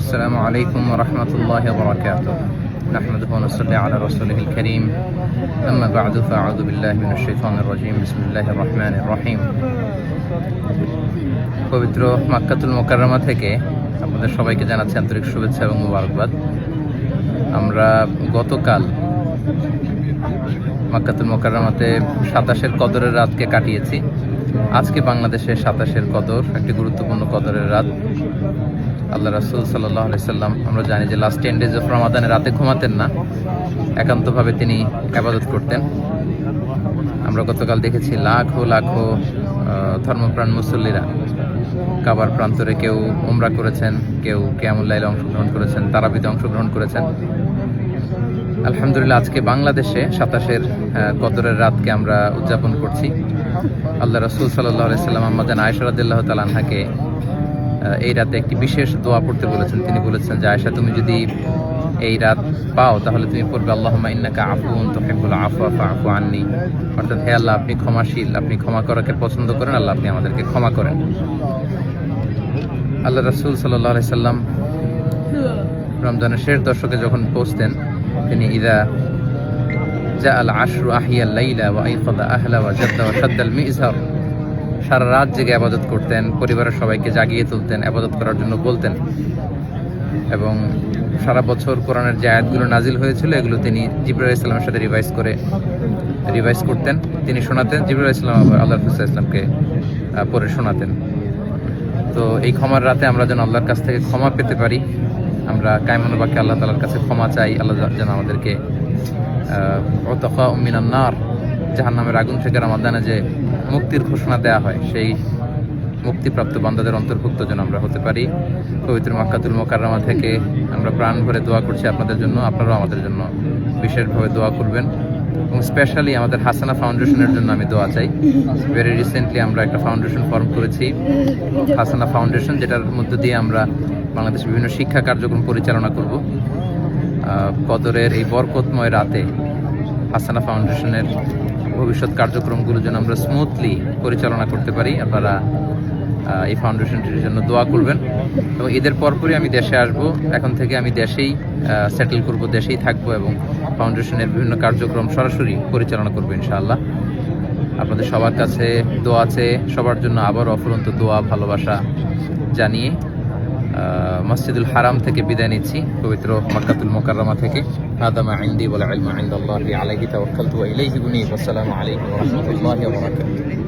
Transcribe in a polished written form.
السلام عليكم ورحمة الله وبركاته. نحمده ونصلي على رسوله الكريم. أما بعد فأعوذ بالله من الشيطان الرجيم. بسم الله الرحمن الرحيم. পবিত্র মক্কাতুল মুকাররমা থেকে আপনাদের সবাইকে জানাচ্ছি আন্তরিক শুভেচ্ছা এবং মোবারকবাদ। আমরা গতকাল মক্কাতুল মুকাররমাতে 27-এর কদরের রাতকে কাটিয়েছি। আজকে বাংলাদেশে 27-এর কদর, একটি গুরুত্বপূর্ণ কদরের রাত। আল্লাহ রাসূল সাল্লাল্লাহু আলাইহি সাল্লাম, আমরা জানি যে লাস্ট 10 ডেজ অফ রমাদানের রাতে ঘুমাতেন না, একান্তভাবে তিনি ইবাদত করতেন। আমরা গতকাল দেখেছি লাখো লাখো ধর্মপ্রাণ মুসল্লিরা কাবার প্রান্তরে কেউ উমরা করেছেন, কেউ কিয়ামুল লাইলে অংশগ্রহণ করেছেন, তারাবিতে অংশগ্রহণ করেছেন। আলহামদুলিল্লাহ, আজকে বাংলাদেশে 27-এর কদরের রাতকে আমরা উদযাপন করছি। আল্লাহ রাসূল সাল্লাল্লাহু আলাইহি সাল্লাম আম্মা জান আয়েশা রাদিয়াল্লাহু তাআলা আনহাকে এই রাতে একটি বিশেষ দোয়া পড়তে বলেছেন। তিনি বলেছেন যে, আয়েশা, তুমি যদি এই রাত পাও তাহলে তুমি পড়বে আল্লাহুম্মা ইন্নাকা আফুউন তুহিব্বুল আফওয়া ফাআফু আন্নী, অর্থাৎ হে আল্লাহ, আপনি ক্ষমাশীল, আপনি ক্ষমা করাকে পছন্দ করেন, আল্লাহ আপনি আমাদেরকে ক্ষমা করেন। আল্লাহ রাসূল সাল্লাল্লাহু আলাইহি সাল্লাম রমজানের শেষ দশকে যখন পৌঁছতেন, তিনি ইদা জাআল আশরু আহিয়াল লাইলা ওয়া আইকাযা আহলা ওয়া জাদ্দা ওয়া শাদ্দাল মিযহার, সারা রাত জেগে ইবাদত করতেন, পরিবারের সবাইকে জাগিয়ে তুলতেন, ইবাদত করার জন্য বলতেন। এবং সারা বছর কোরআনের যে আয়াতগুলো নাজিল হয়েছিল এগুলো তিনি জিবরাইল আলাইহিস সালামের সাথে রিভাইজ করতেন, তিনি শোনাতেন। জিবরাইল আলাইহিস সালাম আল্লাহ রাসূল সাল্লাল্লাহু আলাইহি ওয়াসাল্লামকে পড়ে শোনাতেন। তো এই ক্ষমার রাতে আমরা যেন আল্লাহর কাছ থেকে ক্ষমা পেতে পারি, আমরা কায়মান বাক্যে আল্লাহ তাআলার কাছে ক্ষমা চাই। আল্লাহ যেন আমাদেরকে উতাকা মিনান নার, জাহান্নামের আগুন থেকে রমাদানে যে মুক্তির ঘোষণা দেওয়া হয়, সেই মুক্তিপ্রাপ্ত বান্দাদের অন্তর্ভুক্ত যেন আমরা হতে পারি। পবিত্র মক্কাতুল মুকাররমা থেকে আমরা প্রাণ ভরে দোয়া করছি আপনাদের জন্য, আপনারাও আমাদের জন্য বিশেষভাবে দোয়া করবেন। এবং স্পেশালি আমাদের হাসানা ফাউন্ডেশনের জন্য আমি দোয়া চাই। ভেরি রিসেন্টলি আমরা একটা ফাউন্ডেশন ফর্ম করেছি, হাসানা ফাউন্ডেশন, যেটার মধ্য দিয়ে আমরা বাংলাদেশের বিভিন্ন শিক্ষা কার্যক্রম পরিচালনা করব। কদরের এই বরকতময় রাতে হাসানা ফাউন্ডেশনের ভবিষ্যৎ কার্যক্রমগুলো যেন আমরা স্মুথলি পরিচালনা করতে পারি। আপনারা এই ফাউন্ডেশনটির জন্য দোয়া করবেন। এবং ঈদের পরপরই আমি দেশে আসব, এখন থেকে আমি দেশেই সেটেল করব, দেশেই থাকবো এবং ফাউন্ডেশনের বিভিন্ন কার্যক্রম সরাসরি পরিচালনা করবো ইনশাআল্লাহ। আপনাদের সবার কাছে দোয়া আছে, সবার জন্য আবার অফুরন্ত দোয়া ভালোবাসা জানিয়ে মসজিদুল হারাম থেকে বিদায় নিচ্ছি, পবিত্র মক্কাতুল মুকাররমা থেকে। হাদা মা ইনদি ওয়াল ইলমু ইনদাল্লাহি আলাইহি তাওয়াক্কালতু ওয়া ইলাইহি উনীব। আসসালামু আলাইকুম ওয়া রাহমাতুল্লাহি ওয়া বারাকাতুহু।